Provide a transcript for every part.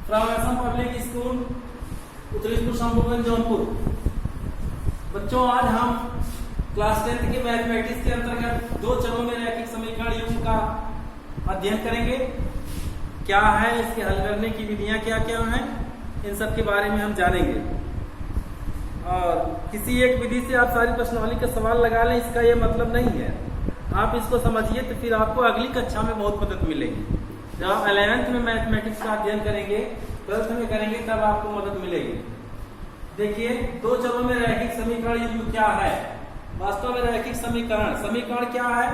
From Assam public school Uttaripur Shambhuganj Jaunpur. बच्चों, आज हम क्लास 10th के मैथमेटिक्स के अंतर्गत दो चरों में रैखिक समीकरण युग्म का अध्ययन करेंगे। क्या है इसके हल करने की विधियां, क्या क्या हैं, इन सब के बारे में हम जानेंगे। और किसी एक विधि से आप सारी प्रश्नावली का सवाल लगा लें, इसका ये मतलब नहीं है। आप इसको समझिए तो फिर आपको अगली कक्षा में बहुत मदद मिलेगी। जब आप 11th में मैथमेटिक्स का अध्ययन करेंगे, 12th में करेंगे, तब आपको मदद मिलेगी। देखिए, दो चरों में रैखिक समीकरण युग्म क्या है। वास्तव में रैखिक समीकरण क्या है?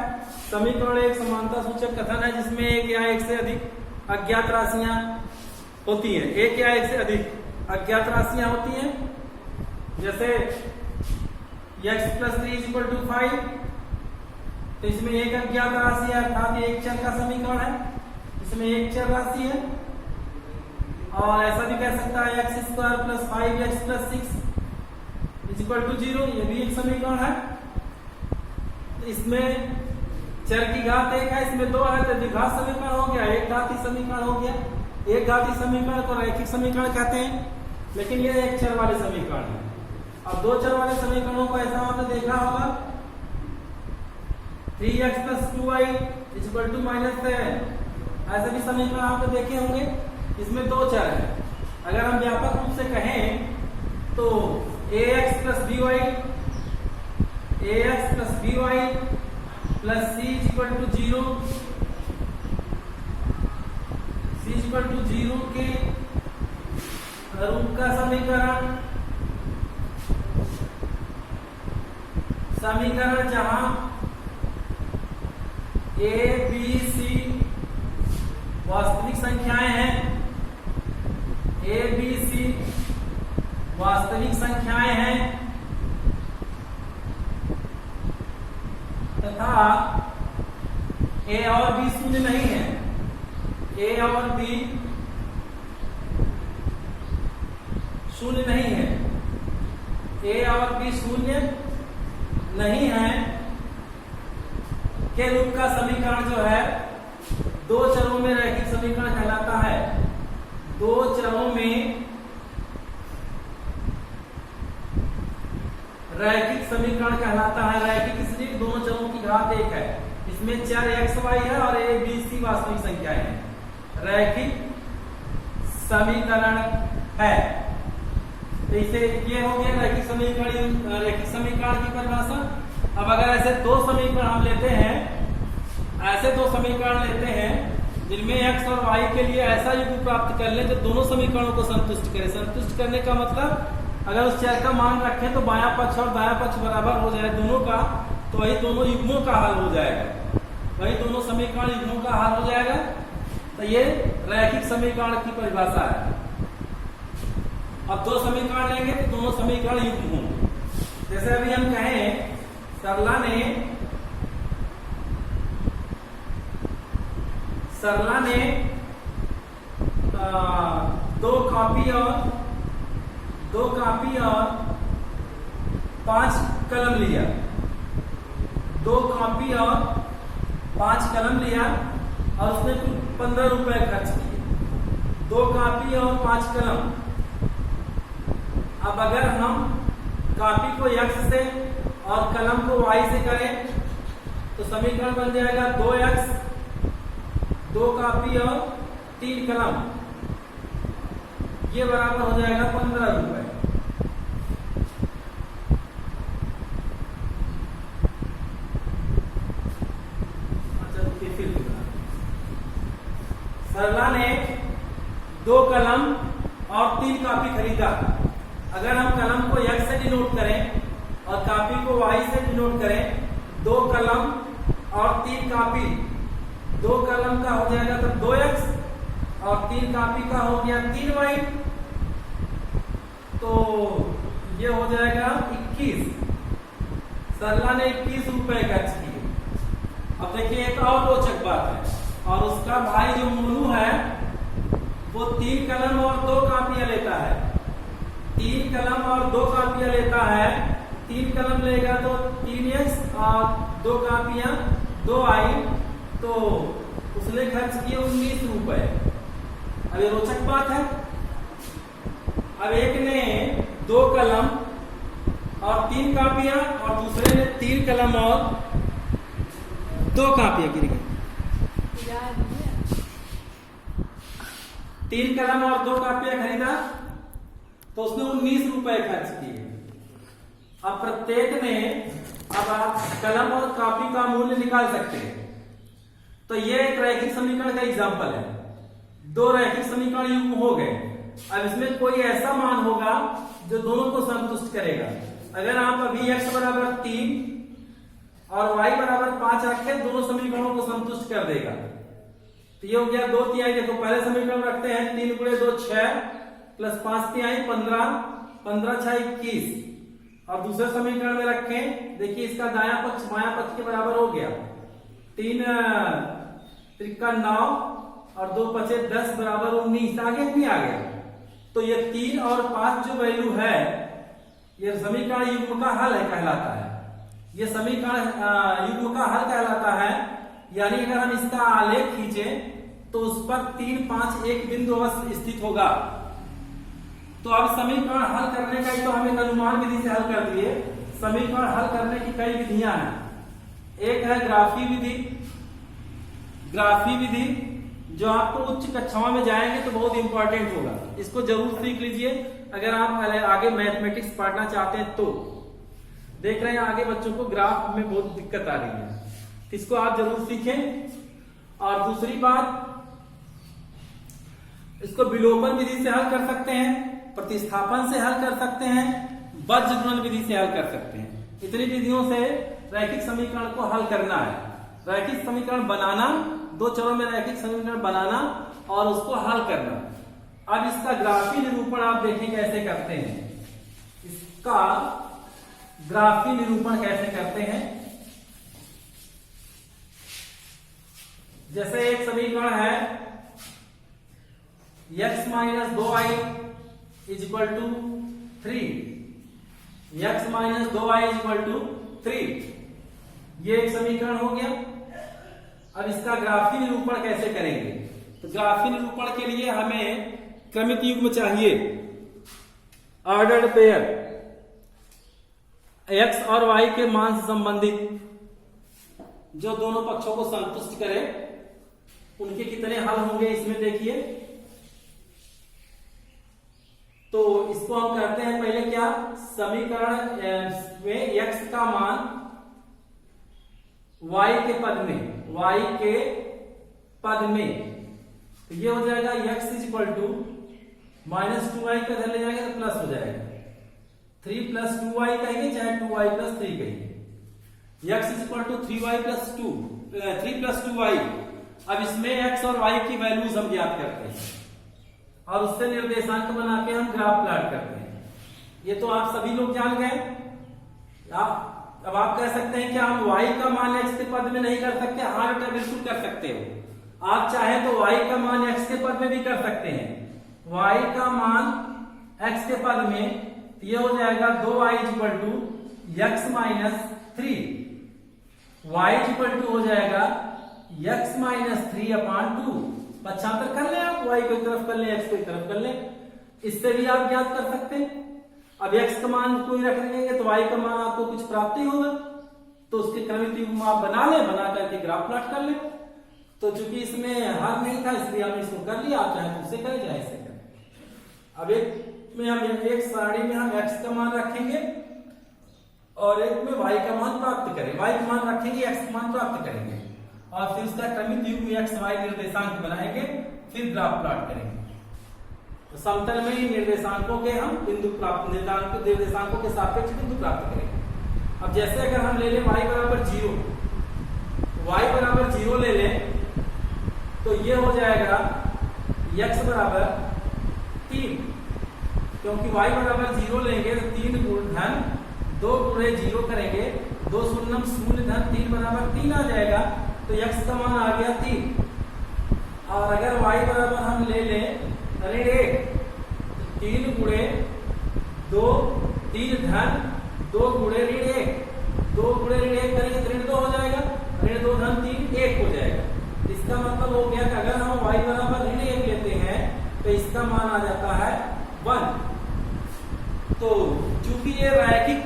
समीकरण एक समानता सूचक कथन है जिसमें एक या एक से अधिक अज्ञात राशियां होती हैं। एक या एक से अधिक अज्ञात राशियां होती हैं। जैसे x + 3 = 5, तो इसमें एक अज्ञात राशि है, अर्थात एक चर का समीकरण है, इसमें एक चर राशि है। और ऐसा भी कह सकता है x² + 5x + 6 = 0, ये भी एक समीकरण है। तो इसमें चर की घात 1 है, इसमें 2 है, तो द्विघात समीकरण हो गया, एक घाती समीकरण हो गया। एक घाती समीकरण को रैखिक समीकरण कहते हैं, लेकिन ये एक चर वाले समीकरण है। अब दो चर वाले समीकरणों को ऐसा आपने देखा होगा, 3x + 2y = -7, ऐसे भी समीकरण आपने देखे होंगे। इसमें दो चर है। अगर हम व्यापक रूप से कहें तो ax + by + c = 0 के रूप का समीकरण जहां a b c वास्तविक संख्याएं हैं, a b c वास्तविक संख्याएं हैं, तथा a और b शून्य नहीं है। a और b शून्य नहीं है। a और b शून्य नहीं है के रूप का समीकरण जो है दो चरों में रैखिक समीकरण कहलाता है। दो चरों में रैखिक समीकरण कहलाता है। रैखिक इसलिए दोनों चरों की घात 1 है। इसमें चर x y है और a b c वास्तविक संख्याएं हैं। रैखिक समीकरण है। तो इसे ये हो गया रैखिक समीकरण की परिभाषा। अब अगर ऐसे दो समीकरण हम लेते हैं, जिनमें x और y के लिए ऐसा युग्म प्राप्त कर लें जो दोनों समीकरणों को संतुष्ट करे। संतुष्ट करने का मतलब, अगर उस चर का मान रखें तो बायां पक्ष और दायां पक्ष बराबर हो जाए दोनों का, तो वही दोनों युग्मों का हल हो जाएगा। वही दोनों समीकरण युग्मों का हल हो जाएगा। तो ये रैखिक समीकरण की परिभाषा है। अब दो समीकरण लेंगे तो दोनों समीकरण युग्म होंगे। जैसे अभी हम कहें, सरला ने दो कॉपी और 5 कलम लिया। 2 कॉपी और 5 कलम लिया और उसने 15 रुपए खर्च किए। 2 कॉपी और 5 कलम। अब अगर हम कॉपी को x से और कलम को y से करें तो समीकरण बन जाएगा 2x, 2 कॉपी और 3 कलम, ये बराबर हो जाएगा 15 रुपए। सरला ने 2 कलम और 3 कॉपी खरीदा। अगर हम कलम को x से डिनोट करें और कॉपी को y से डिनोट करें, 2 कलम और 3 कॉपी, 2 कलम का हो जाएगा तो 2x और 3 कॉपी का हो गया 3y, तो ये हो जाएगा 21। सरला ने 21 रुपए खर्च किए। अब देखिए, एक और रोचक बात है, और उसका भाई जो मोनू है वो 3 कलम और 2 कॉपियां लेता है। 3 कलम और 2 कॉपियां लेता है। 3 कलम लेगा तो 3x और 2 कॉपियां 2y, तो उसने खर्च किए 19 रुपए। अब ये रोचक बात है। अब एक ने 2 कलम और 3 कापियां और दूसरे ने 3 कलम और 2 कापियां गिर गई। 3 कलम और 2 कापियां खरीदा तो उसने 19 रुपए खर्च किए। अब प्रत्येक ने, अब आप कलम और कापी का मूल्य निकाल सकते हैं। तो ये एक रैखिक समीकरण का एग्जांपल है। 2 रैखिक समीकरण युग्म हो गए। अब इसमें कोई ऐसा मान होगा जो दोनों को संतुष्ट करेगा। अगर आप अभी x बराबर 3 और y बराबर 5 रखें, दोनों समीकरणों को संतुष्ट कर देगा। तो ये हो गया 2 तिहाई। देखो पहले समीकरण रखते हैं, 3 गुणे 2 6 प्लस 5 तिहाई 15, 15 6 21। और दूसरे समीकरण में रखें, देखिए इसका दायां पक्ष बायां पक्ष के बराबर हो गया। 3 त्रिका 9 और 2 पचे 10 बराबर 19। आगे भी आ गया। तो ये 3 और 5 जो वैल्यू है, ये समीकरण युग्म का हल है कहलाता है। ये समीकरण युग्म का हल कहलाता है। यानी अगर हम इसका आलेख खींचे तो उस पर 3 5 एक बिंदु अवश्य स्थित होगा। तो अब समीकरण हल करने का, तो हम एक अनुमान विधि से हल कर दिए। समीकरण हल करने की कई विधियां हैं। एक है ग्राफी विधि। ग्राफी विधि जो आपको उच्च कक्षाओं में जाएंगे तो बहुत इंपॉर्टेंट होगा, इसको जरूर सीख लीजिए अगर आप आगे मैथमेटिक्स पढ़ना चाहते हैं। तो देख रहे हैं आगे बच्चों को ग्राफ में बहुत दिक्कत आ रही है, इसको आप जरूर सीखें। और दूसरी बात, इसको विलोपन विधि से हल कर सकते हैं, प्रतिस्थापन से हल कर सकते हैं, बज्र गुणन विधि से हल कर सकते हैं। इतनी विधियों से रैखिक समीकरण को हल करना है। रैखिक समीकरण बनाना, 2 चरों में रैखिक समीकरण बनाना और उसको हल करना। अब इसका ग्राफी निरूपण आप देखें कैसे करते हैं। इसका ग्राफी निरूपण कैसे करते हैं। जैसे एक समीकरण है x minus 2y is equal to 3, x minus 2y is equal to 3, ये एक समीकरण हो गया। अब इसका ग्राफी निरूपण कैसे करेंगे। तो ग्राफी निरूपण के लिए हमें क्रमिक युग्म चाहिए, ऑर्डर्ड पेयर, x और y के मान से संबंधित जो दोनों पक्षों को संतुष्ट करे। उनके कितने हल होंगे इसमें देखिए। तो इसको हम करते हैं पहले क्या, समीकरण में x का मान y के पद में, y के पद में, तो ये हो जाएगा x is equal to minus 2y का इधर ले जाएंगे तो प्लस हो जाएगा 3 प्लस 2y कहेंगे, चाहे 2y प्लस 3 कहेंगे। x is equal to 3y plus 2, 3 plus 2y। अब इसमें x और y की वैल्यूज हम ज्ञात करते हैं और उससे निर्देशांक बना के हम ग्राफ प्लॉट करते हैं। ये तो आप सभी लोग जान गए। अब आप कह सकते हैं कि हम y का मान x के पद में नहीं कर सकते। हाँ बेटा बिल्कुल कर सकते हो। आप चाहे तो y का मान x के पद में भी कर सकते हैं। y का मान x के पद में ये हो जाएगा 2y is equal to x minus 3, y is equal to हो जाएगा x माइनस 3/2। पक्षांतर कर ले आप, y को एक तरफ कर ले, x को एक तरफ कर ले, इससे भी आप ज्ञात कर सकते हैं। अब x का मान कोई रख देंगे तो y का मान आपको कुछ प्राप्त ही होगा। तो उसके क्रमिक युग्म आप बना ले, बना करके ग्राफ प्लॉट कर ले। तो चूंकि इसमें हल नहीं था इसलिए हमने इसको कर लिया। आप चाहे तो उससे करें चाहे इससे करें। अब एक सारणी में हम x का मान रखेंगे और एक में y का मान प्राप्त करें। y का मान रखेंगे, x का मान प्राप्त करेंगे और फिर उसका क्रमिक युग्म x y निर्देशांक बनाएंगे, फिर ग्राफ प्लॉट करेंगे। तो समतल में ही निर्देशांकों के हम बिंदु प्राप्त, निर्देशांकों के सापेक्ष बिंदु प्राप्त करेंगे। अब जैसे अगर हम ले लें y बराबर 0, y बराबर 0 ले लें तो ये हो जाएगा x बराबर 3, क्योंकि y बराबर 0 लेंगे तो 3 गुण धन 2 गुणे 0 करेंगे, 2 शून्यम शून्य धन 3 बराबर 3 आ जाएगा। तो x का मान आ गया 3। और अगर y बराबर हम ले लें ऋण 1, 3 गुणे 2, 3 धन 2 गुणे ऋण 1, 2 गुणे ऋण 1 करेंगे तो ऋण 2 हो जाएगा, ऋण 2 धन 3 1 हो जाएगा। इसका मतलब हो गया कि अगर हम y बराबर ऋण 1 लेते हैं मान आ जाता है 1। तो चूंकि ये रैखिक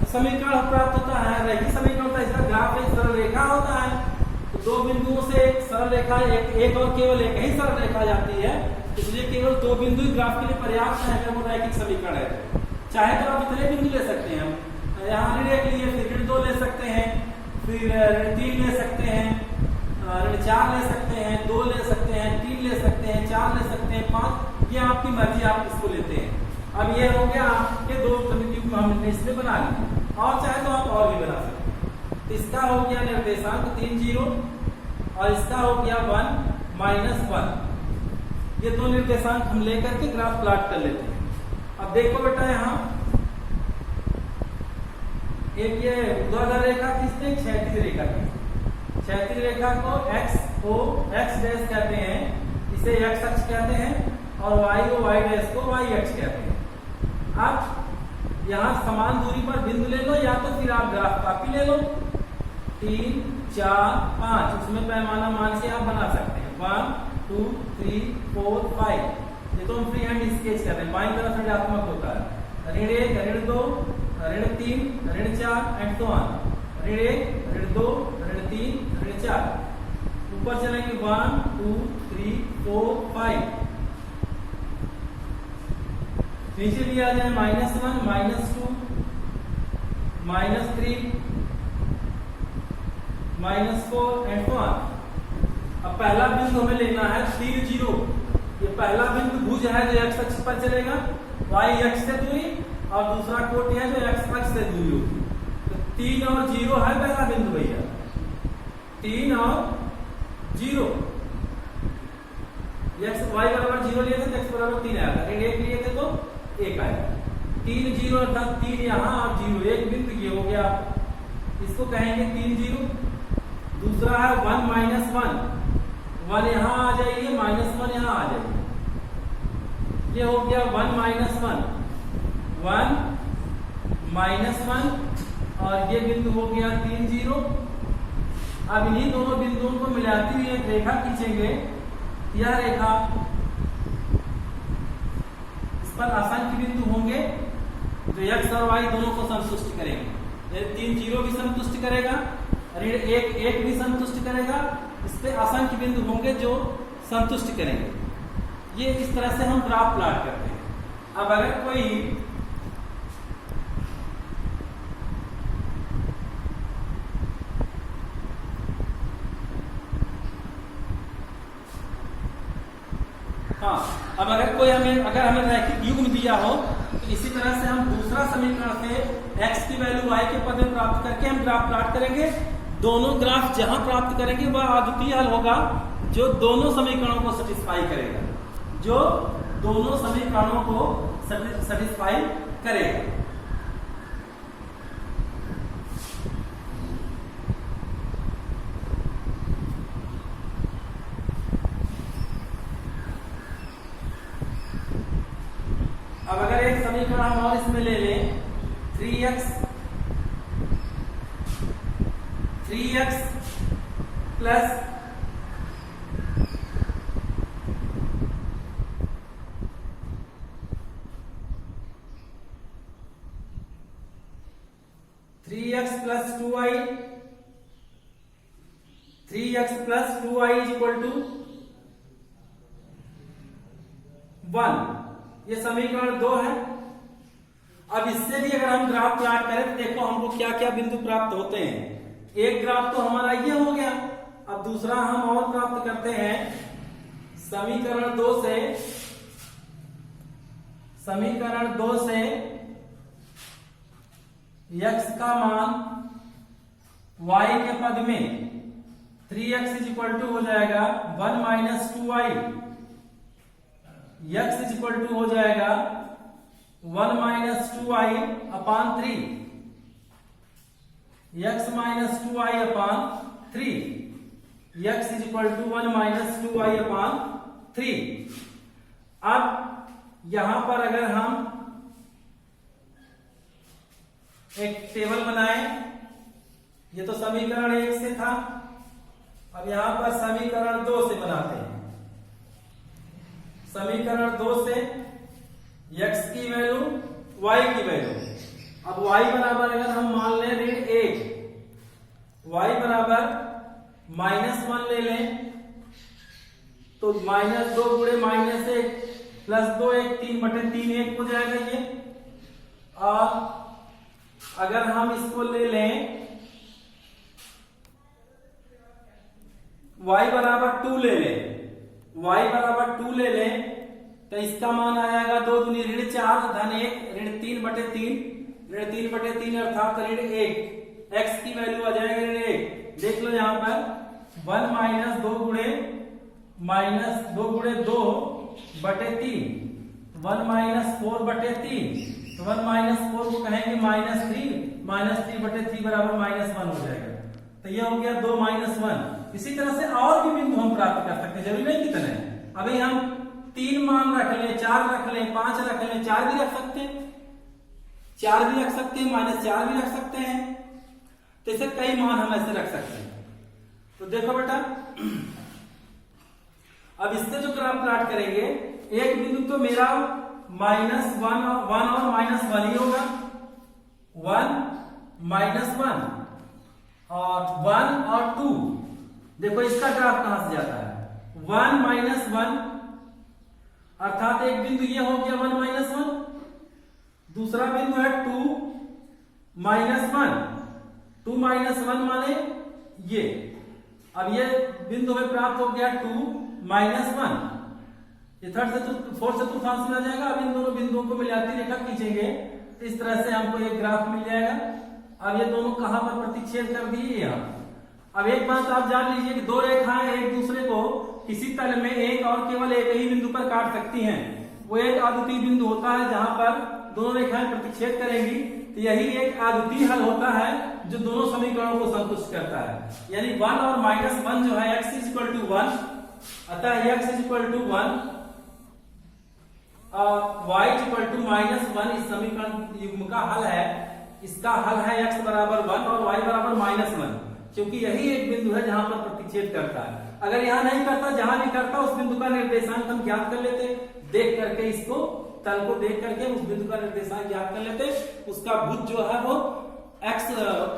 समीकरण प्राप्त होता है, रैखिक समीकरण होता है, इसका ग्राफ एक सरल रेखा होता है। तो दो बिंदुओं से एक सरल रेखा, एक और केवल एक ही सरल रेखा जाती है, इसलिए केवल दो बिंदु ही ग्राफ के लिए पर्याप्त है अगर वो रैखिक समीकरण है। चाहे तो आप इतने बिंदु ले सकते हैं, यहाँ ऋण 1 लिए, फिर ऋण 2 ले सकते हैं, फिर ऋण 3 ले सकते हैं, ऋण 4 ले सकते हैं, 2 ले सकते हैं, 3 ले सकते हैं, 4 ले सकते हैं, 5, ये आपकी मर्जी, आप इसको लेते हैं। अब ये हो गया आपके दो समीकरण को हमने इसमें बना लिया, और चाहे तो आप और भी बना सकते हैं। तो इसका हो गया निर्देशांक 3 0 और इसका हो गया 1 -1। ये दो निर्देशांक हम लेकर के ग्राफ प्लॉट कर लेते हैं। अब देखो बेटा, यहाँ एक ये ऊर्ध्वाधर रेखा किसने, क्षैतिज रेखा की। क्षैतिज रेखा को x डैश कहते हैं, इसे x अक्ष कहते हैं, और y डैश को y अक्ष कहते हैं। अब यहाँ समान दूरी पर बिंदु ले लो, या तो फिर आप ग्राफ कॉपी ले लो, 3 4 5, उसमें पैमाना मान के आप बना सकते हैं, 1 2 3 4 5। ये तो हम फ्री हैंड स्केच कर रहे हैं, बाईं तरफ ऋणात्मक होता है, ऋण 1 ऋण 2 ऋण 3 ऋण 4 एंड so on, ऋण 1 ऋण 2 ऋण 3 ऋण 4। ऊपर चलेंगे 1 2 3 4 5, नीचे भी आ जाए -1 -2 -3 -4 एंड so on। अब पहला बिंदु हमें लेना है 3 0। ये पहला बिंदु भुज है जो x अक्ष पर चलेगा, y अक्ष से दूरी, और दूसरा कोटि है जो x अक्ष से दूरी होगी। तो 3 और 0 है पहला बिंदु भैया, 3 और 0। y बराबर 0 लिए थे तो x बराबर 3 आया था, ऋण 1 लिए थे तो 1 आया। 3 0 अर्थात 3 यहाँ और 0, एक बिंदु ये हो गया, इसको कहेंगे 3 0। दूसरा है 1 -1, 1 यहाँ आ जाइए, -1 यहाँ आ जाइए, ये हो गया 1 -1 और ये बिंदु हो गया 3 0। अब इन्हीं दोनों बिंदुओं को मिलाती हुई एक रेखा खींचेंगे, यह रेखा, इस पर असंख्य बिंदु होंगे जो x और y दोनों को संतुष्ट करेंगे। 3 0 भी संतुष्ट करेगा, ऋण 1 भी संतुष्ट करेगा, इस पे असंख्य बिंदु होंगे जो संतुष्ट करेंगे। ये इस तरह से हम ग्राफ प्लॉट करते हैं। अब अगर कोई अब अगर हमें रैखिक युग्म दिया हो, तो इसी तरह से हम दूसरा समीकरण से x की वैल्यू y के पद में प्राप्त करके हम ग्राफ प्लॉट करेंगे। दोनों ग्राफ जहां प्राप्त करेंगे वह अद्वितीय हल होगा जो दोनों समीकरणों को सेटिस्फाई करेगा, जो दोनों समीकरणों को सेटिस्फाई करेगा। अब अगर एक समीकरण हम और इसमें ले लें, 3x plus 3x plus 2y, 3x plus 2y is equal to 1। ये समीकरण 2 है। अब इससे भी अगर हम ग्राफ प्लॉट करें तो देखो हमको क्या क्या बिंदु प्राप्त होते हैं। एक ग्राफ तो हमारा ये हो गया, अब दूसरा हम और प्राप्त करते हैं समीकरण 2 से x का मान y के पद में 3x इज इक्वल टू हो जाएगा 1 minus 2y, x is equal to हो जाएगा 1 minus 2y upon 3, x minus 2y upon 3, x is equal to 1 minus 2y upon 3। अब यहां पर अगर हम एक टेबल बनाए, ये तो समीकरण 1 से था, अब यहां पर समीकरण 2 से बनाते हैं। समीकरण 2 से x की वैल्यू y की वैल्यू। अब y बराबर अगर हम मान लें ऋण 1, y बराबर -1 ले लें तो -2 गुणे -1 प्लस 2 1 3/3 1 हो जाएगा ये। और अगर हम इसको ले लें y बराबर 2 ले लें, y बराबर 2 ले लें तो इसका मान आ जाएगा 2 दूनी ऋण 4 धन 1 ऋण 3/3 ऋण 3/3 अर्थात ऋण 1। x की वैल्यू आ जाएगी ऋण 1। देख लो यहां पर 1 माइनस 2 गुणे -2 बटे 3 1 माइनस 4/3 तो 1 माइनस 4 को कहेंगे -3 बराबर -1 हो जाएगा। तो यह हो गया 2 -1। इसी तरह से और भी बिंदु हम प्राप्त कर सकते हैं, जरूरी नहीं कितने। अभी हम 3 मान रख लें, 4 रख लें, 5 रख लें, 4 भी रख सकते हैं, 4 भी रख सकते हैं, -4 भी रख सकते हैं। तो इसे कई मान हम ऐसे रख सकते हैं। तो देखो बेटा, अब इससे जो ग्राफ प्लॉट करेंगे, एक बिंदु तो मेरा -1 और -1 ही होगा, 1 -1 और 1 और 2। देखो इसका ग्राफ कहां से जाता है, 1 -1 अर्थात एक बिंदु ये हो गया 1 -1, दूसरा बिंदु है 2 -1, 2 -1 माने ये। अब ये बिंदु हमें प्राप्त हो गया 2 -1, ये थर्ड से फोर्थ चतुर्थांश में आ जाएगा। अब इन दोनों बिंदुओं को मिलाती रेखा खींचेंगे तो इस तरह से हमको एक ग्राफ मिल जाएगा। अब ये दोनों कहां पर प्रतिच्छेद कर दिए, यहाँ। अब एक बात आप जान लीजिए कि दो रेखाएं एक दूसरे को किसी तल में एक और केवल एक ही बिंदु पर काट सकती हैं। वो एक अद्वितीय बिंदु होता है जहां पर दोनों रेखाएं प्रतिच्छेद करेंगी। तो यही एक अद्वितीय हल होता है जो दोनों समीकरणों को संतुष्ट करता है। यानी 1 और -1 जो है x = 1, अतः x = 1 और y = -1 इस समीकरण युग्म का हल है। इसका हल है x बराबर 1 और y बराबर -1, क्योंकि यही एक बिंदु है जहां पर प्रतिच्छेद करता है। अगर यहां नहीं करता, जहां भी करता उस बिंदु का निर्देशांक हम ज्ञात कर लेते, देख करके इसको तल को देख करके उस बिंदु का निर्देशांक ज्ञात कर लेते। उसका भुज जो है वो x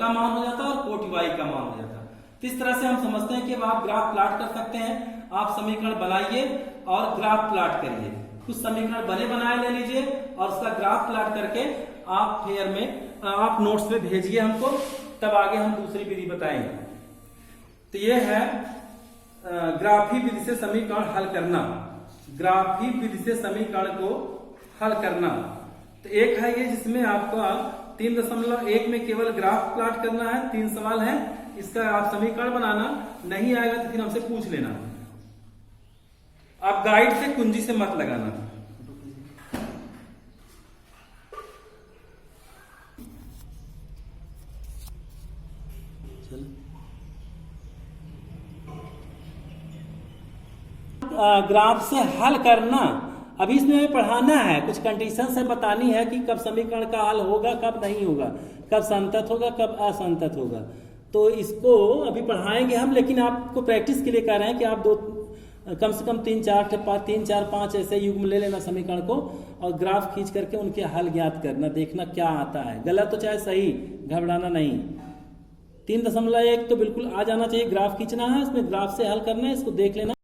का मान हो जाता और कोटि y का मान हो जाता। तो इस तरह से हम समझते हैं कि आप ग्राफ प्लॉट कर सकते हैं। आप समीकरण बनाइए और ग्राफ प्लॉट करिए। कुछ समीकरण बने बनाए ले लीजिए और उसका ग्राफ प्लॉट करके आप फेयर में आप नोट्स में भेजिए हमको, तब आगे हम दूसरी विधि बताएंगे। तो ये है ग्राफी विधि से समीकरण हल करना, ग्राफी विधि से समीकरण को हल करना। तो एक है ये जिसमें आपका 3.1 में केवल ग्राफ प्लॉट करना है, 3 सवाल है। इसका आप समीकरण बनाना, नहीं आएगा तो फिर हमसे पूछ लेना। आप गाइड से कुंजी से मत लगाना। ग्राफ से हल करना, अभी इसमें हमें पढ़ाना है, कुछ कंडीशन से बतानी है कि कब समीकरण का हल होगा, कब नहीं होगा, कब संतत होगा, कब असंतत होगा। तो इसको अभी पढ़ाएंगे हम, लेकिन आपको प्रैक्टिस के लिए कह रहे हैं कि आप कम से कम 3 4 5 ऐसे युग्म ले लेना समीकरण को और ग्राफ खींच करके उनके हल ज्ञात करना, देखना क्या आता है। गलत तो चाहे सही, घबराना नहीं। 3.1 तो बिल्कुल आ जाना चाहिए। ग्राफ खींचना है, इसमें ग्राफ से हल करना है, इसको देख लेना।